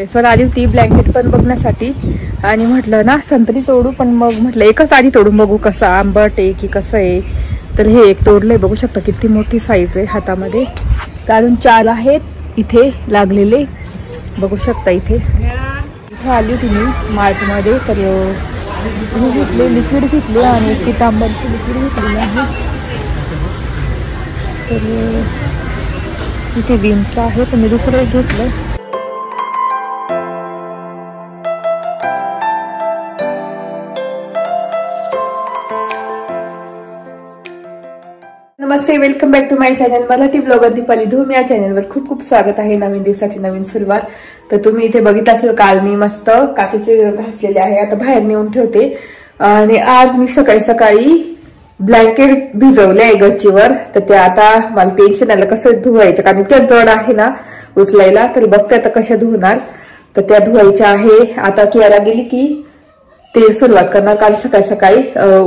Sir आली होती blanket पण बघण्यासाठी आणि म्हटलं ना संत्री तोडू, पण मग म्हटलं एकच आधी तोडून बघू कसं आंबट आहे की कसं आहे. तर हे एक तोडलंय, बघू शकता किती मोठी साईज आहे हातामध्ये. तर अजून 4 आहेत इथे लागलेले, बघू शकता. इथे आली होती मी मार्टमध्ये, तर हे घेतले, लिक्विड घेतले आणि पितांबरचं लिक्विड घेतलेलं आहे. तर इथे विमचं आहे, तर मी दुसरं एक घेतलं. नमस्ते, welcome back to my channel Marathi blogger Deepali Dhoom. या चॅनलवर खूप खूप स्वागत आहे. नवीन दिवसाची नवीन सुरुवात. तर तुम्ही इथे बघितलं असेल, काल मी मस्त काचेचे घासलेले आहे, आता बाहेर नेऊन ठेवते. आणि आज मी सकाळी सकाळी ब्लँकेट भिजवले आहे गच्चीवर. तर ते आता मला टेन्शन आलं कसं धुवायचं, कारण त्या जड आहे ना उचलायला. तर बघते आता कशा धुवणार. तर त्या धुवायच्या आहे. आता कियारा गेली की ते सुरुवात करणार. काल सकाळी सकाळी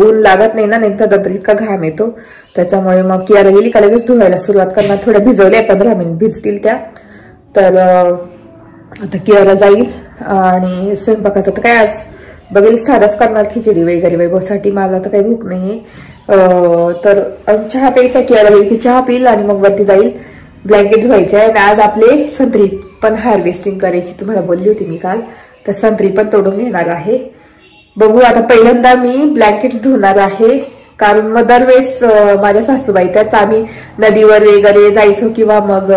ऊन लागत नाही ना, नंतर इतका घाम येतो, त्याच्यामुळे मग कियारा गेली का लगेच धुवायला सुरुवात करणार. थोड्या भिजवल्या, 15 मिनिट भिजतील त्या. तर आता कियारा जाईल आणि स्वयंपाकाचं तर काय आज बघेल, साधाच करणार, खिचडी वगैरे वैभवसाठी. मला तर काही भूक नाहीये. तर चहा प्यायचा, कियारा गेली की चहा पिईल आणि मग वरती जाईल. ब्लँकेट धुवायचे आहे. आणि आज आपले संत्री पण हार्वेस्टिंग करायची तुम्हाला बोलली होती मी काल, तर संत्री पण तोडून घेणार आहे. बघू आता, पहिल्यांदा मी ब्लँकेट धुणार आहे, कारण मग दरवेळेस माझ्या सासूबाई त्याच आम्ही नदीवर वगैरे जायचो, किंवा मग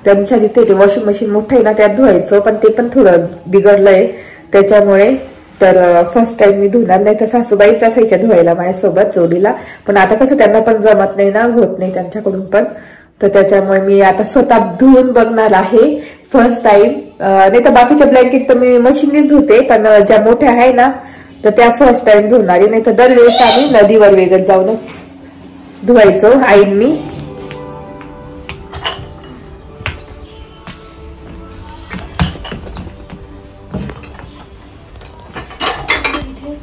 त्यांच्या तिथे ते वॉशिंग मशीन मोठं आहे ना त्यात धुवायचो, पण ते पण थोडं बिघडलंय त्याच्यामुळे. तर फर्स्ट टाइम मी धुणार. नाही तर सासूबाईच असायच्या धुवायला माझ्यासोबत चोरीला, पण आता कसं त्यांना पण जमत नाही ना, होत नाही त्यांच्याकडून पण. तर त्याच्यामुळे मी आता स्वतः धुवून बघणार आहे फर्स्ट टाइम. नाही तर बाकीच्या ब्लँकेट तर मी मशीननीच धुते, पण ज्या मोठ्या आहे ना तर त्या फर्स्ट टाइम धुवणारी. नाही तर दरवेळेस आम्ही नदीवर वगैरे जाऊनच धुवायचो आईंनी.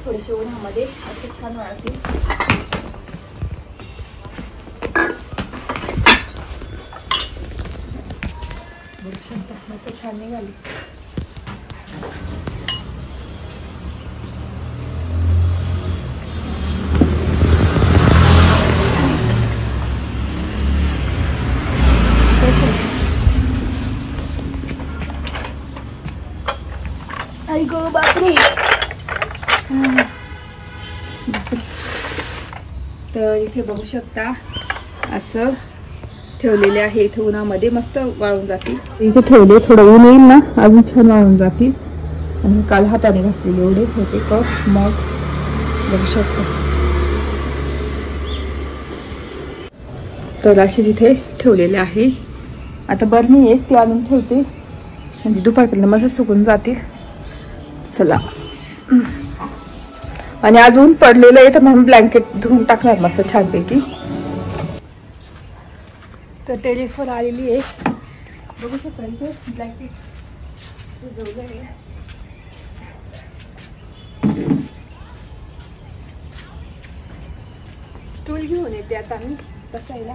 थोडेसे उन्हामध्ये असे छान वाळतील. मस्त छान निघाली. बापरे. तर इथे बघू शकता असं ठेवलेले आहे. इथे उन्हामध्ये मस्त वाळून जातील. इथे ठेवले, थोडं ऊन येईल ना अजून छान वाळून जातील. आणि काल हाताने घासलेले एवढे होते कप, मग बघू शकता. तर असेच इथे ठेवलेले आहे. आता बरणी आहे ती आणून ठेवते, म्हणजे दुपारपर्यंत मस्त सुकून जातील. चला. आणि अजून पडलेलं आहे, तर म्हणून ब्लँकेट धुवून टाकणार मस्त छानपैकी. तर टेरेसवर आलेली आहे, बघू शकता इथे ब्लँकेट भिजवलं आहे. स्टूल घेऊन येते आता मी बसायला.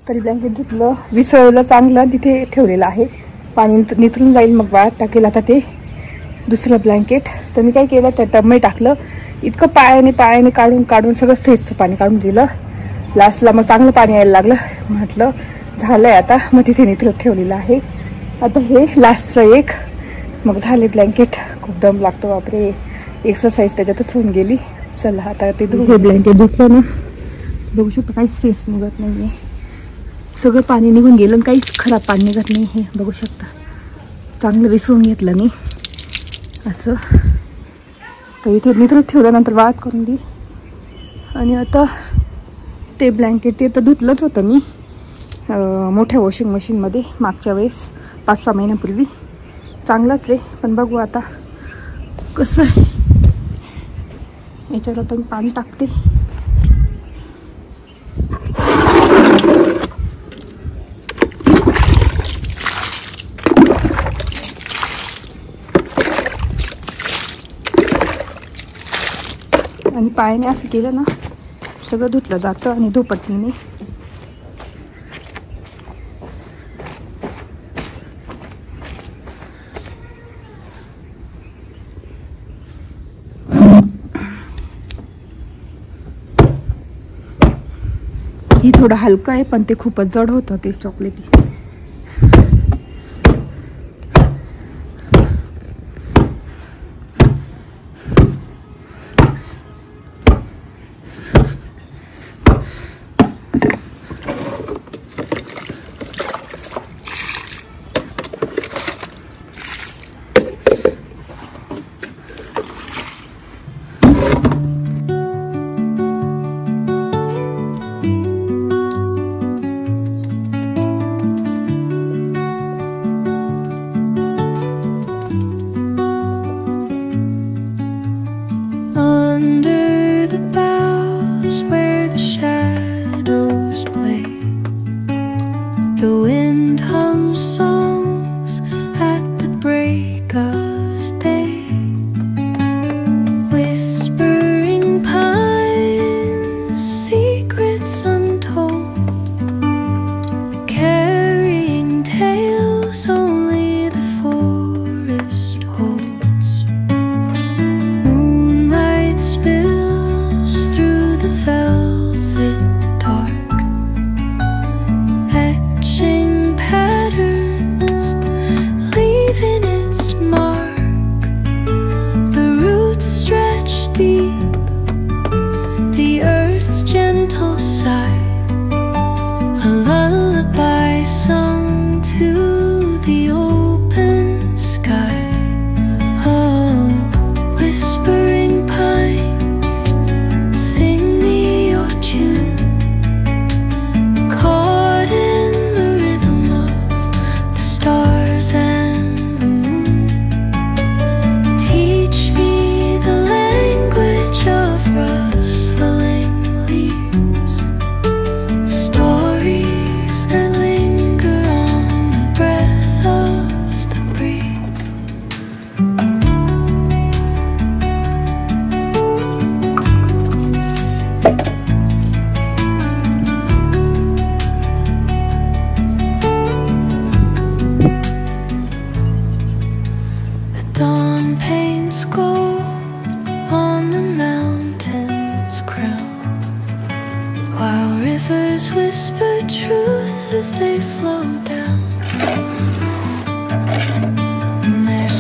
तरी ब्लँकेट धुतलं, विसळलं चांगलं, तिथे ठेवलेलं आहे. पाणी निथरून जाईल मग वाळत टाकेल आता ते दुसरं ब्लँकेट. तर मी काय केलं, त्या टबमध्ये टाकलं. इतकं पायाने काढून सगळं फेसचं पाणी काढून दिलं. लास्टला मग चांगलं पाणी यायला लागलं. म्हटलं झालंय आता, मग तिथे निथरत ठेवलेलं आहे. आता हे लास्टचं एक, मग झाले ब्लँकेट. खूप दम लागतो बापरे, एक्सरसाइज त्याच्यातच होऊन गेली. चला आता ते ब्लँकेट धुतलं ना, बघू शकता काहीच फेस निघत नाहीये. सगळं पाणी निघून गेलं, काहीच खराब पाणी निघत नाही. हे बघू शकता, चांगलं विसरून घेतलं मी असं. तर इथे निथरत ठेवल्यानंतर वाळत करून देईल. आणि आता ते ब्लँकेट ते तर धुतलंच होतं मी मोठ्या वॉशिंग मशीनमध्ये मागच्या वेळेस 5-6 महिन्यापूर्वी. चांगलंच आहे, पण बघू आता कसं आहे. याच्यावर आता मी पाणी टाकते. आणि पायाने असं केलं ना, सगळं धुतलं जातं आणि धुपटणीने. ही थोडं हलकं आहे, पण ते खूपच जड होतं ते चॉकलेटी. as they flow down. And there's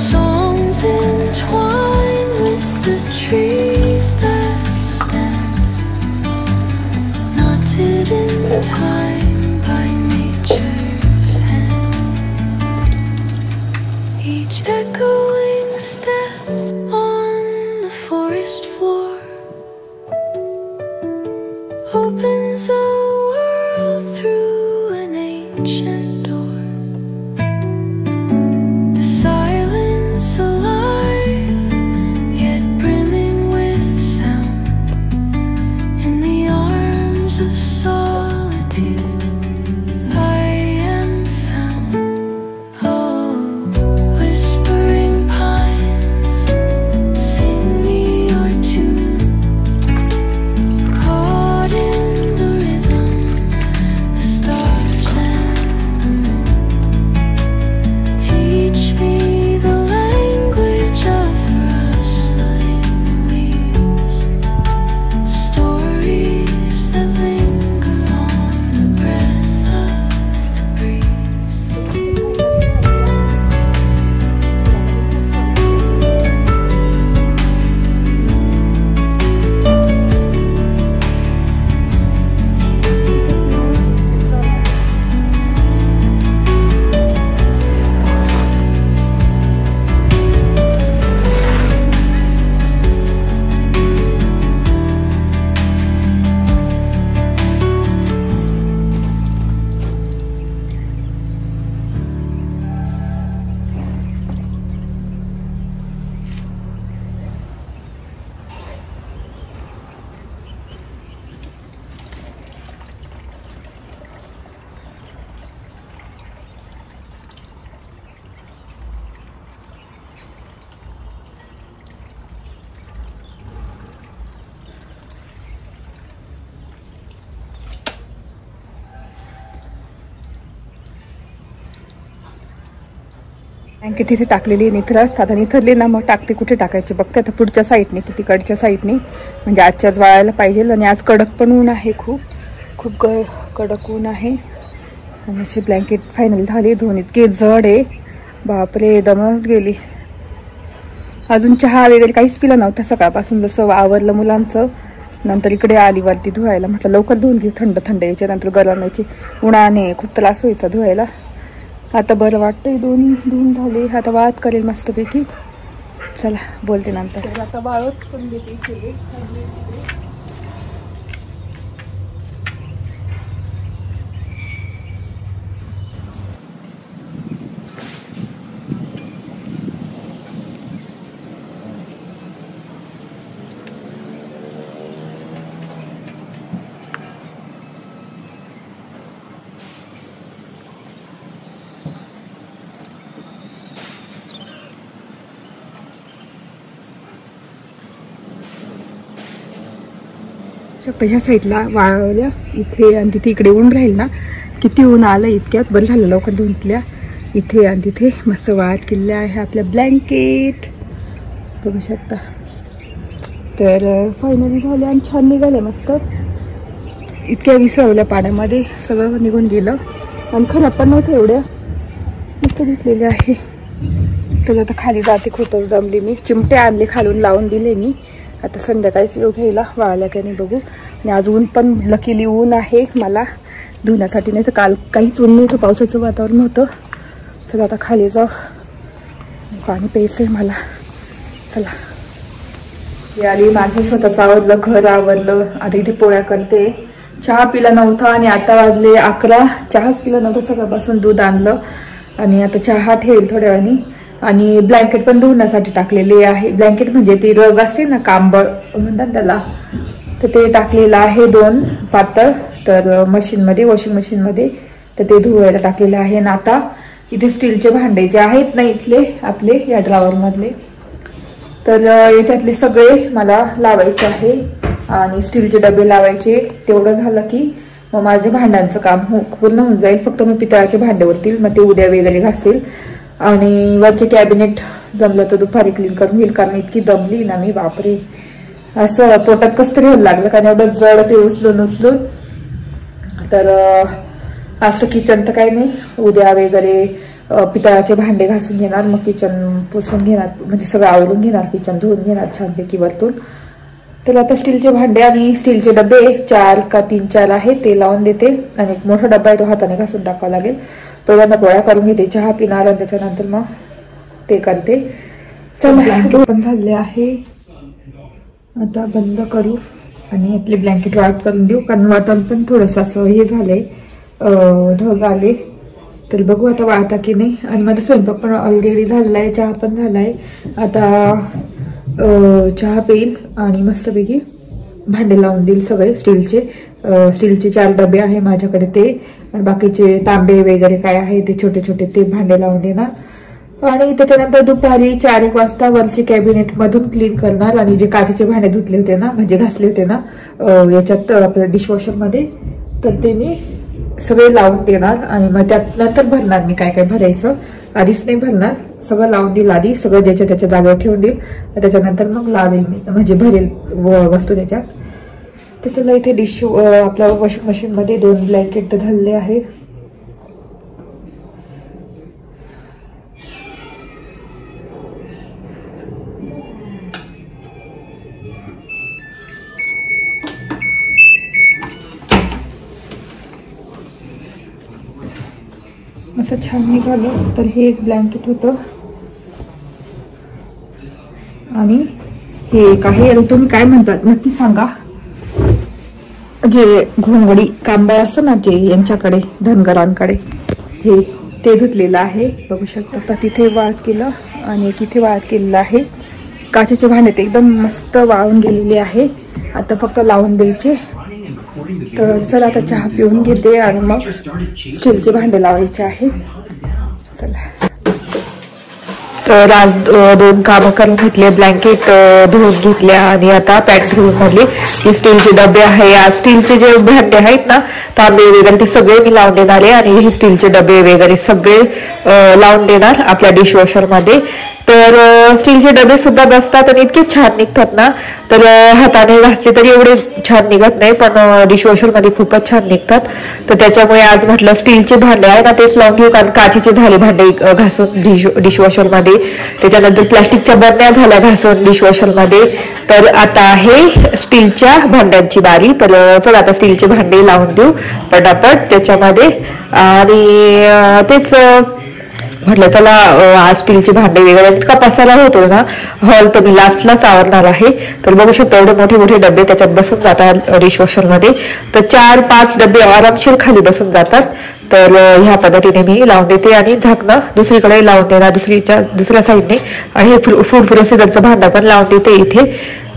step on the forest floor opens a world through an ancient door. The silence alive, yet brimming with sound. In the arms of solitude I am found. Oh, whispering pines, sing me your tune. Caught in the rhythm, the stars and the moon. Teach me the language of rustling leaves. Stories that linger on the breath of the breeze. Blanket तिथे टाकलेली निथरत. आता निथरली ना मग टाकते कुठे टाकायचे बघते आता पुढच्या साईडने की तिकडच्या साईडने, म्हणजे आजच्याच वाळायला पाहिजे. आणि आज कडक पण ऊन आहे, खूप खूप कडक ऊन आहे. आणि अशी ब्लँकेट फायनल झाली. दोन इतके जड आहे, बापरे दमच गेली. अजून चहा वगैरे काहीच पिला नव्हता सकाळपासून. जसं आवरलं मुलांचं नंतर इकडे आली वरती धुवायला. म्हटलं लवकर धुवून घेऊ, थंड थंड यायच्या नंतर गरम यायची. उन्हाने खूप त्रास व्हायचा धुवायला. आता बरं वाटतंय, दोन्ही धुवून झाले. आता वाळत करेल मस्तपैकी. चला बोलते नंतर. आता वाळत पण देते. ह्या साईडला वाळवल्या इथे आणि तिथे. इकडे ऊन राहील ना, किती ऊन आलं इतक्यात. बरं झालं लवकर धुतल्या. इथे आणि तिथे मस्त वाळत केलेल्या आहे आपल्या ब्लँकेट, बघू शकता. तर फायनली झाले आणि छान निघाले मस्त. इतक्या विसरवल्या पाण्यामध्ये, सगळं निघून गेलं आणि खराब पण नव्हतं एवढ्या, मस्त धुतलेल्या आहे. तर आता खाली जाते, खूपच जमली मी. चिमटे आणले खालून, लावून दिले मी. आता संध्याकाळीच येऊ घ्यायला वाळल्या का नाही बघू. आणि आज ऊन पण लकीली ऊन आहे मला धुण्यासाठी, नाही तर काल काहीच ऊन नव्हतं, पावसाचं वातावरण होतं. चला आता खाली जाऊ, पाणी प्यायचं आहे मला. चला हे आली, माझं स्वतःच आवरलं, घर आवरलं. आता इथे पोळ्या करते. चहा पिला नव्हता आणि आता वाजले 11. चहाच पिला नव्हता सकाळपासून, दूध आणलं आणि आता चहा ठेवेल थोड्या वेळाने. आणि ब्लँकेट पण धुण्यासाठी टाकलेले आहे. ब्लँकेट म्हणजे ती रग असते ना, कांबळ म्हणतात त्याला, तर ते टाकलेलं आहे 2 पातळ. तर मशीनमध्ये, वॉशिंग मशीनमध्ये, तर ते धुवायला टाकलेलं आहे. आणि आता इथे स्टीलचे भांडे जे आहेत ना इथले आपले या ड्रॉवर मधले, तर याच्यातले सगळे मला लावायचे आहे. आणि स्टीलचे डबे लावायचे. तेवढं झालं की मग माझ्या भांड्यांचं काम पूर्ण होऊन जाईल. फक्त मी पितळाचे भांडे वरतील, मग ते उद्या वगैरे घासेल. आणि वरचे कॅबिनेट जमलं तर दुपारी क्लीन करून घेईल, कारण इतकी दमली ना मी, बापरे. असं पोटात कसं तरी व्हायला लागलं, कारण एवढं जड ते उचलून. तर असं किचन तर काही नाही, उद्या वगैरे पितळाचे भांडे घासून घेणार, मग किचन पुसून घेणार, म्हणजे सगळं आवरून घेणार, किचन धुवून घेणार छानपैकी वरतून. तर आता स्टीलचे भांडे आणि स्टीलचे डबे 4 का 3-4 आहे ते लावून देते. आणि एक मोठा डबा आहे तो हाताने घासून टाकावा लागेल. पहिल्यांदा पोळ्या करून घेते, चहा पिणार आणि त्याच्यानंतर मग ते करते. ब्लँकेट पण झाले आहे. आता बंद करू आणि आपले ब्लँकेट वाळत करून देऊ, कारण वातावरण पण थोडंसं असं हे झालंय, ढग आले. तर बघू आता वाळता की नाही. आणि माझा स्वयंपाक पण ऑलरेडी झालेला आहे, चहा पण झालाय. आता चहा पेईल आणि मस्तपैकी भांडे लावून देईल सगळे स्टीलचे 4 डबे आहे माझ्याकडे ते, आणि बाकीचे तांबे वगैरे काय आहे ते छोटे छोटे ते भांडे लावून देणार. आणि त्याच्यानंतर दुपारी 4-1 वाजता वरची कॅबिनेट मधून क्लीन करणार. आणि जे काचेचे भांडे धुतले होते ना, म्हणजे घासले होते ना याच्यात आपल्या डिशवॉशर मध्ये, तर ते मी सगळे लावून देणार. आणि मग त्यात नंतर भरणार मी काय काय भरायचं, आधीच नाही भरणार. सगळं लावून देईल आधी, सगळं ज्याच्या त्याच्या जागेवर ठेवून देईल. त्याच्यानंतर मग लावेल मी, म्हणजे भरेल वस्तू त्याच्यात. त्याच्याला इथे आपल्या वॉशिंग मशीन मध्ये 2 ब्लँकेट झालेले आहे. असं छान निघालं. तर हे एक ब्लँकेट होतं आणि हे एक आहे. तुम्ही काय म्हणतात नक्की सांगा. जे घोंगडी कांबळ असतं ना, जे यांच्याकडे धनगरांकडे, हे ते धुतलेलं आहे. बघू शकता. आता तिथे वाळत केलं आणि एक इथे वाळत केलेलं आहे. काचेचे भांडे ते एकदम मस्त वाळून गेलेले आहे. आता फक्त लावून द्यायचे. तर चला आता चहा पिऊन घेते आणि मग स्टीलचे भांडे लावायचे आहे. चला. तर आज 2 कामं करून घेतले. ब्लँकेट धुवून घेतल्या आणि आता पॅक धुवून काढली. हे स्टीलचे डबे आहे. आज स्टीलचे जे भांडे आहेत ना, तांबे वगैरे, ते सगळे मी लावून देणार आहे. आणि हे स्टीलचे डबे वगैरे सगळे लावून देणार आपल्या डिशवॉशर मध्ये. तर स्टीलचे डबे सुद्धा बसतात आणि इतके छान निघतात ना. तर हाताने घासले तरी एवढे छान निघत नाही, पण डिशवॉशर मध्ये खूपच छान निघतात. तर त्याच्यामुळे आज म्हटलं स्टीलचे भांडे आहे ना तेच लावून घेऊ, कारण काचेचे झाले भांडे घासून डिशवॉशर मध्ये. त्याच्यानंतर प्लास्टिकच्या बरण्या झाल्या घासून डिशवॉशर मध्ये. तर आता आहे स्टीलच्या भांड्यांची बारी. तर चला आता स्टीलचे भांडे लावून देऊ पटापट त्याच्यामध्ये. आणि तेच म्हटलं चला आज स्टीलचे भांडे वगैरे इतका पसारा होतो ना, हॉल तो मी लास्टलाच आवरणार आहे. तर बघू शकतो एवढे मोठे मोठे डबे त्याच्यात बसून जातात डिशवॉशर मध्ये. तर 4-5 डबे आरामशीर खाली बसून जातात. तर ह्या पद्धतीने मी लावून देते आणि झाकणं दुसरीकडे लावून देणार दुसऱ्या साईडने. आणि हे फूड प्रोसेसरचं भांडं पण लावून देते इथे.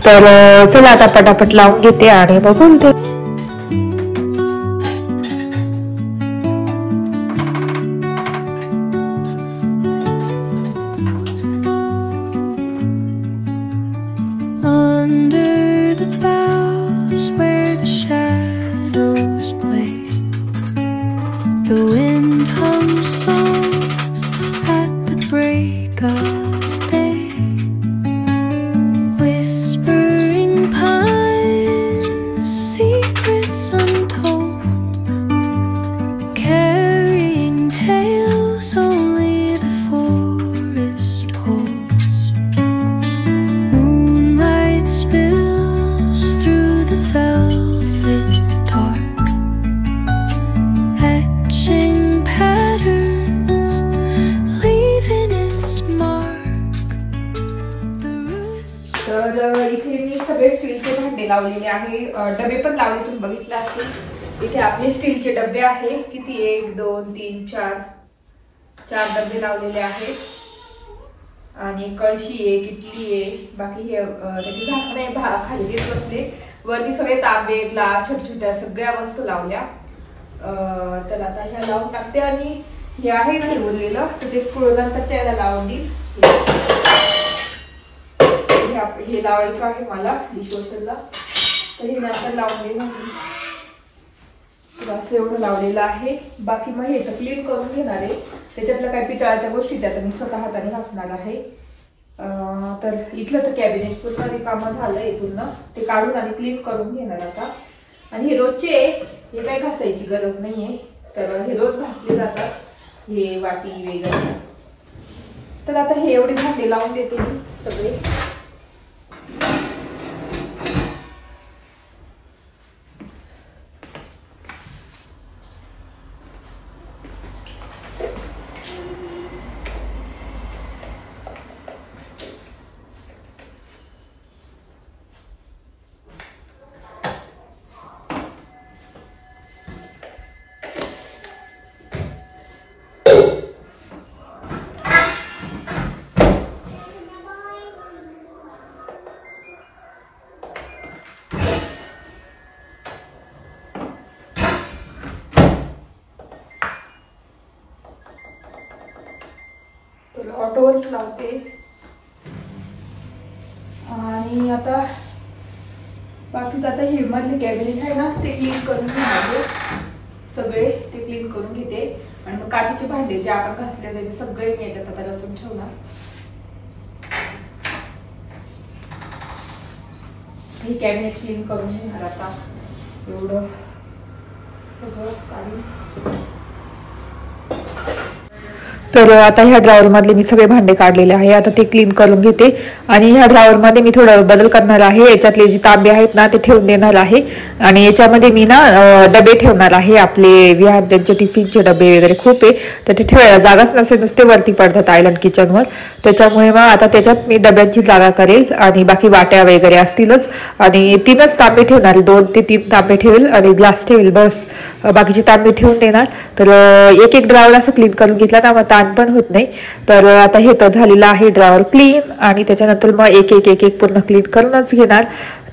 तर चला आता पटापट लावून घेते आणि मग बोलते. The wind hums songs at the break of day, whispering pines, secrets untold, carrying tales only the forest holds. Moonlight spills through the velvet dark, तर इथे मी सगळे स्टीलचे भांडे लावलेले आहे. डबे पण लावले, तुम्ही बघितले असतील. इथे आपले स्टीलचे डबे आहे. किती 1 2 3 4 डबे लावलेले आहेत. आणि कळशी आहे, किटली आहे. बाकी हे त्याचे झाकण आहे, खाली देत बसले. वरती सगळे तांबे, ग्लास, छोट्या सगळ्या वस्तू लावल्या. तर आता ह्या लावून टाकते. आणि हे आहे ना उरलेलं, तर ते नंतरच्या याला लावून देईल. हे लावायचं आहे मला डिशवॉशरला, तर हे नंतर लावून देईल. असं एवढं लावलेलं आहे. बाकी मग हे तर क्लीन करून घेणार आहे. त्याच्यातल्या काही पितळाच्या गोष्टी त्या मी स्वतः हाताने घासणार आहे. तर इथलं तर कॅबिनेट पूर्ण रिकामं झालंय, पूर्ण ते काढून आणि क्लीन करून घेणार आता. आणि हे रोजचे, हे काही घासायची गरज नाहीये. तर हे रोज घासले जातात, हे वाटी वगैरे. तर आता हे एवढे भांडे लावून देते मी सगळे. ऑटोवरच लावते. आणि आता बाकीच आता हे मधले कॅबिनेट आहे ना ते क्लीन करून घेते. सगळे ते क्लीन करून घेते आणि मग काचेचे भांडे जे आपण घासलेले ते सगळे मी याच्यात आता रचून ठेवणार. हे कॅबिनेट क्लीन करून घेणार आता. एवढं सगळं काढून. तर आता ह्या ड्रॉवर मधले मी सगळे भांडे काढलेले आहे. आता ते क्लीन करून घेते आणि ह्या ड्रॉवर मध्ये मी थोडं बदल करणार आहे. याच्यातले जे तांबे आहेत ना ते ठेवून देणार आहे आणि याच्यामध्ये मी ना डबे ठेवणार आहे. आपले विहार टिफिनचे डबे वगैरे खूप आहे तर ते ठेवायला जागाच नसेल, नुसते वरती पडतात आयलंड किचनवर. त्याच्यामुळे मग आता त्याच्यात मी डब्यांची जागा करेल आणि बाकी वाट्या वगैरे असतीलच. आणि 3च तांबे ठेवणार, 2 ते 3 तांबे ठेवेल आणि ग्लास ठेवेल बस. बाकीचे तांबे ठेवून देणार. तर एक ड्रॉवर असं क्लीन करून घेतला ना मग पण होत नाही. तर आता हे तर झालेलं आहे ड्रॉवर क्लीन आणि त्याच्यानंतर मग एक एक एक एक पूर्ण क्लीन करूनच घेणार.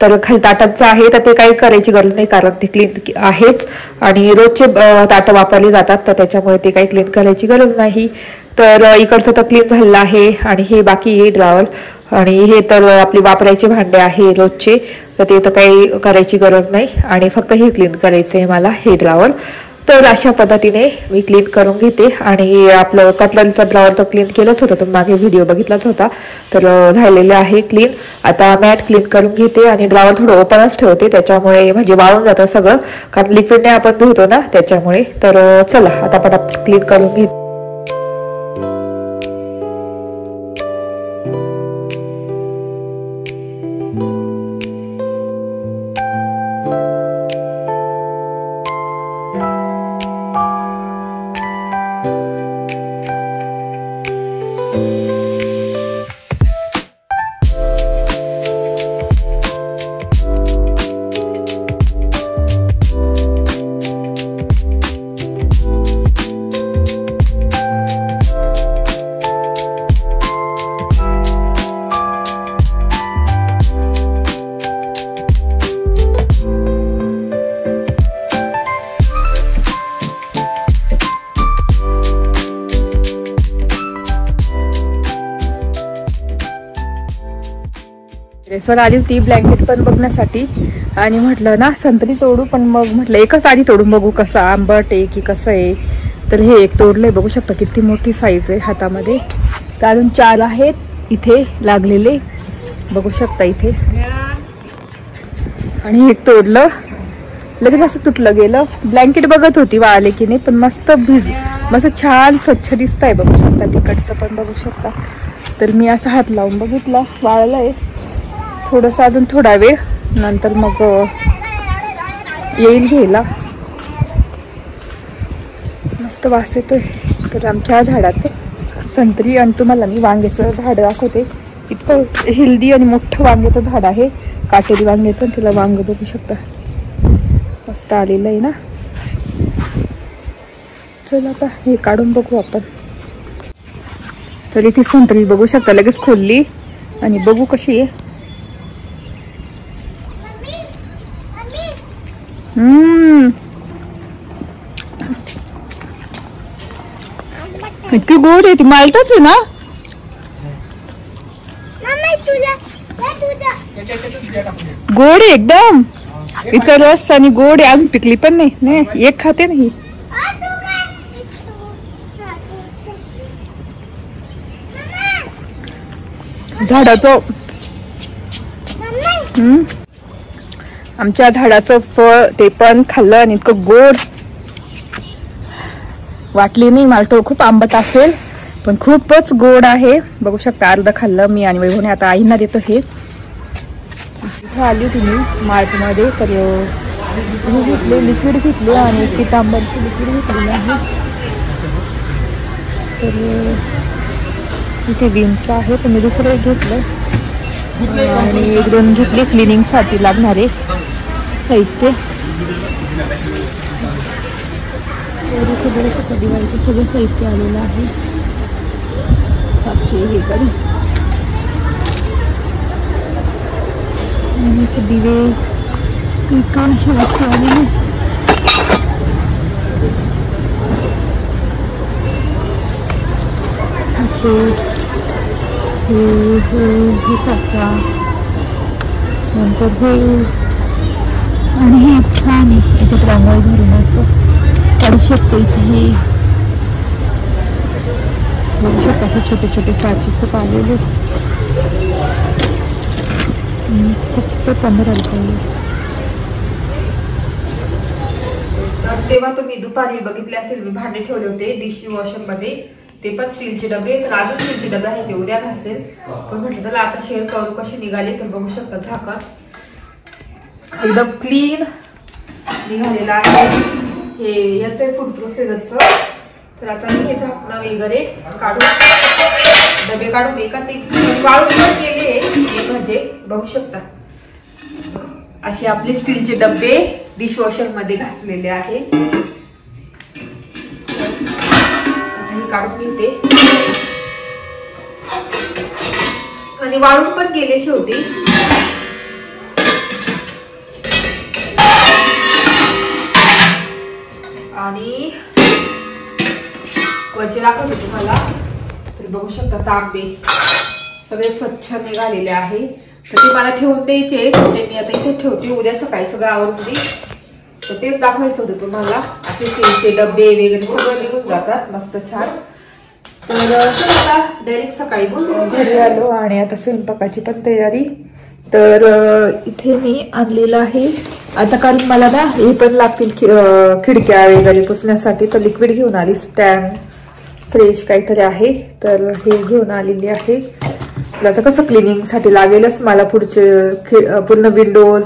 तर खाली ताटांचं आहे तर ते काही करायची गरज नाही कारण ते क्लीन आहेच आणि रोजचे ताटं वापरले जातात तर त्याच्यामुळे ते काही क्लीन करायची गरज नाही. तर इकडचं तर क्लीन झालेलं आहे आणि हे बाकी आहे ड्रॉवर. आणि हे तर आपले वापरायचे भांडे आहे रोजचे तर ते तर काही करायची गरज नाही आणि फक्त हे क्लीन करायचं आहे मला हे ड्रॉवर. तर अशा पद्धतीने मी क्लीन करून घेते. आणि आपलं कटलरीचा ड्रॉवर तर क्लीन केलंच होतं, तुम्ही मागे व्हिडिओ बघितलाच होता. तर झालेले आहे क्लीन. आता मॅट क्लीन करून घेते आणि ड्रॉवर थोडं ओपनच ठेवते त्याच्यामुळे म्हणजे वाळून जातं सगळं कारण लिक्विडने आपण धुतो ना त्याच्यामुळे. तर चला आता पटापट क्लीन करून घेते. ड्रेसवर आली होती ब्लँकेट पण बघण्यासाठी आणि म्हटलं ना संत्री तोडू पण मग म्हटलं एकच आधी तोडून बघू कसं आंबट आहे की कसं आहे. तर हे एक तोडलंय बघू शकता किती मोठी साईज आहे हातामध्ये. तर अजून 4 आहेत इथे लागलेले बघू शकता इथे. आणि एक तोडलं लगेच असं तुटलं गेलं. ब्लँकेट बघत होती वाळले की नाही पण मस्त मस्त छान स्वच्छ दिसत आहे बघू शकता. तिकडचं पण बघू शकता. तर मी असा हात लावून बघितला वाळलंय थोडंसं अजून थोडा वेळ नंतर मग येईल घ्यायला. मस्त वास येतोय. तर आमच्या झाडाचं संत्री आणि तुम्हाला मी वांग्याचं झाड दाखवते. इतकं हेल्दी आणि मोठं वांग्याचं झाड आहे काटेरी वांग्याचं. तिला वांग बघू शकता मस्त आलेलं आहे ना. चला आता हे काढून बघू आपण. तर इथे संत्री बघू शकता लगेच खोलली आणि बघू कशी आहे. इतकी गोड आहे ती. मालटच आहे ना. गोड आहे एकदम. इतका रस आणि गोड आहे. अजून पिकली पण नाही. एक खाते नाही. झाडाचं आमच्या झाडाचं फळ ते पण खाल्लं आणि इतकं गोड वाटली नाही. मालटो खूप आंबट असेल पण खूपच गोड आहे बघू शकता. अर्ध खाल्लं मी आणि वैभवने. आता आईंना देतो हे. इथे आली होती मी मार्टमध्ये तर हे घेतले लिक्विड घेतले आणि पितांबरचे लिक्विड घेतलेले आहे. तर इथे विमचं आहे तर मी दुसरं घेतलं आणि 1-2 घेतले क्लिनिंगसाठी लागणारे साहित्य. इथे बरं दिवाळीचं सगळं साहित्य आलेलं आहे. सापचे हे करी आणि इथे दिवे इतका अशा वस्तू आलेली. असे हे साचा नंतर हे आणि हे छान आहे याच्यात रांगोळी घालून असं काढू शकतो. इथे हे बघू शकता असे छोटे छोटे साचे खूप आलेले फक्त 15 रुपये. तेव्हा तुम्ही दुपारी बघितले असेल मी भांडे ठेवले होते डिश वॉशर मध्ये, ते पण स्टीलचे डबे. तर अजून स्टीलचे डबे आहेत ते उद्या घासेल, पण म्हटलं चला आता शेअर करू कसे निघाले. तर बघू शकता झाकण एकदम क्लीन निघालेलं आहे. हे याच फूड प्रोसेसरचं. तर आता मी हे झाकणं वगैरे काढून डबे काढून एका ते वाळून पण गेले म्हणजे बघू शकता असे आपले स्टीलचे डबे डिश वॉशर मध्ये घासलेले आहे. काढून घेते आणि वाळून पण गेले शेवटी. आणि वरचे दाखवते तुम्हाला. तर बघू शकता तांबे सगळे स्वच्छ निघालेले आहे. तर ते मला ठेवून द्यायचे, ते मी आता इथे ठेवते. उद्या सकाळी सगळं आवरून देईल. तर तेच दाखवायचं होतं तुम्हाला. असे स्टीलचे डबे वगैरे सगळं निघून जातात मस्त छान. तर आता डायरेक्ट सकाळी घरी आलो आणि आता स्वयंपाकाची पण तयारी. तर इथे मी आणलेलं आहे आता, कारण मला ना हे पण लागतील खिडक्या वगैरे पुसण्यासाठी. तर लिक्विड घेऊन आली, स्टँड फ्रेश काहीतरी आहे तर हे घेऊन आलेली आहे. आता कसं क्लिनिंग साठी लागेलच मला पुढचे पूर्ण विंडोज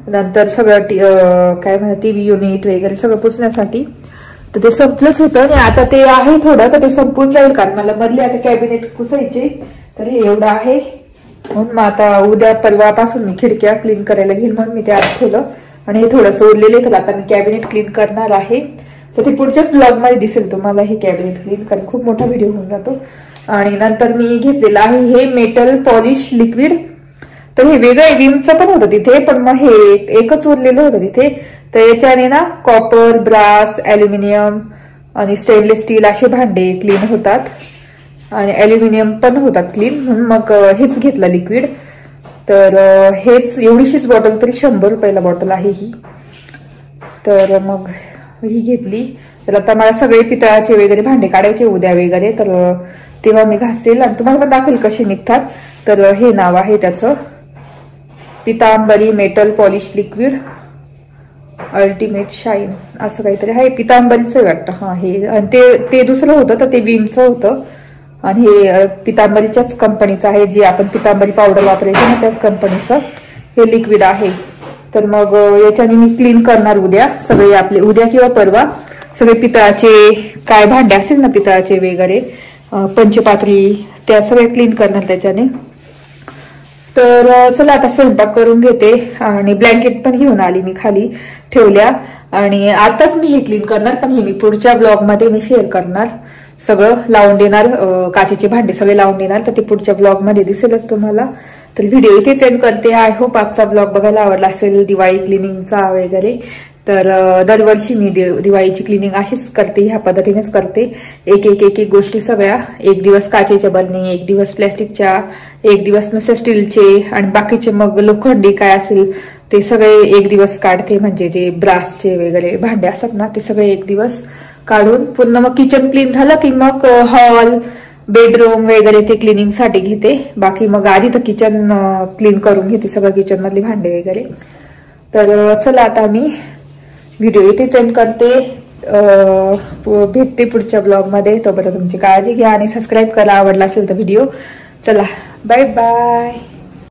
नंतर सगळं काय म्हणतात टीव्ही युनिट वगैरे सगळं पुसण्यासाठी. तर ते संपलंच होतं आणि आता ते आहे थोडं, तर ते संपून जाईल कारण मला मधले आता कॅबिनेट पुसायचे. तर हे एवढं आहे म्हणून मग आता उद्या परवापासून मी खिडक्या क्लीन करायला घेईल म्हणून मी ते आत ठेवलं. आणि हे थोडंसं उरलेले तर आता मी कॅबिनेट क्लीन करणार आहे. तर ते पुढच्याच ब्लॉग मध्ये दिसेल तुम्हाला हे कॅबिनेट क्लीन, कारण खूप मोठा व्हिडिओ होऊन जातो. आणि नंतर मी घेतलेलं आहे हे मेटल पॉलिश लिक्विड. तर हे वेगळं विमचं पण होतं तिथे, पण मग हे एकच उरलेलं होतं तिथे. तर याच्याने ना कॉपर, ब्रास, ॲल्युमिनियम आणि स्टेनलेस स्टील असे भांडे क्लीन होतात आणि ॲल्युमिनियम पण होतात क्लीन, म्हणून मग हेच घेतलं लिक्विड. तर हेच एवढीशीच बॉटल तरी 100 रुपयाला बॉटल आहे ही. तर मग ही घेतली. तर आता मला सगळे पितळाचे वगैरे भांडे काढायचे उद्या वगैरे, तर तेव्हा मी घासेल आणि तुम्हाला पण दाखवेल कसे निघतात. तर हे नाव आहे त्याचं Pitambari metal polish liquid ultimate shine असं काहीतरी आहे. पितांबरीचं वाटतं हा हे. आणि ते दुसरं होतं तर ते विमचं होतं आणि हे पितांबरीच्याच कंपनीचं आहे. जी आपण पितांबरी पावडर वापरायची ना त्याच कंपनीचं हे लिक्विड आहे. तर मग याच्याने मी क्लीन करणार उद्या सगळे आपले, उद्या किंवा परवा सगळे पितळाचे काय भांडे असतील ना पितळाचे वगैरे पंचपात्री त्या सगळ्या क्लीन करणार त्याच्याने. तर चला आता स्वयंपाक करून घेते आणि ब्लँकेट पण घेऊन आली मी खाली ठेवल्या. आणि आताच मी हे क्लीन करणार, पण हे मी पुढच्या ब्लॉग मध्ये मी शेअर करणार. सगळं लावून देणार, काचेचे भांडे सगळे लावून देणार. तर ते पुढच्या ब्लॉग मध्ये दिसेलच तुम्हाला. तर व्हिडिओ इथेच एंड करते. आय होप आजचा ब्लॉग बघायला आवडला असेल दिवाळी क्लिनिंगचा वगैरे. तर दरवर्षी मी दिवाळीची क्लिनिंग अशीच करते, ह्या पद्धतीनेच करते. एक एक गोष्टी सगळ्या, एक दिवस काचेच्या बरणी, एक दिवस प्लॅस्टिकच्या, एक दिवस नुसत्या स्टीलचे आणि बाकीचे मग लोखंडी काय असेल ते सगळे एक दिवस काढते. म्हणजे जे ब्रासचे वगैरे भांडे असतात ना ते सगळे एक दिवस काढून पूर्ण मग किचन क्लीन झालं की मग हॉल बेडरूम वगैरे ते क्लिनिंग साठी घेते. बाकी मग आधी तर किचन क्लीन करून घेते सगळं, किचन मधले भांडे वगैरे. तर चला आता मी व्हिडिओ इथेच एंड करते. भेटते पुढच्या ब्लॉग मध्ये. तोपर्यंत तुमची काळजी घ्या आणि सबस्क्राईब करा आवडला असेल तर व्हिडिओ. चला बाय बाय.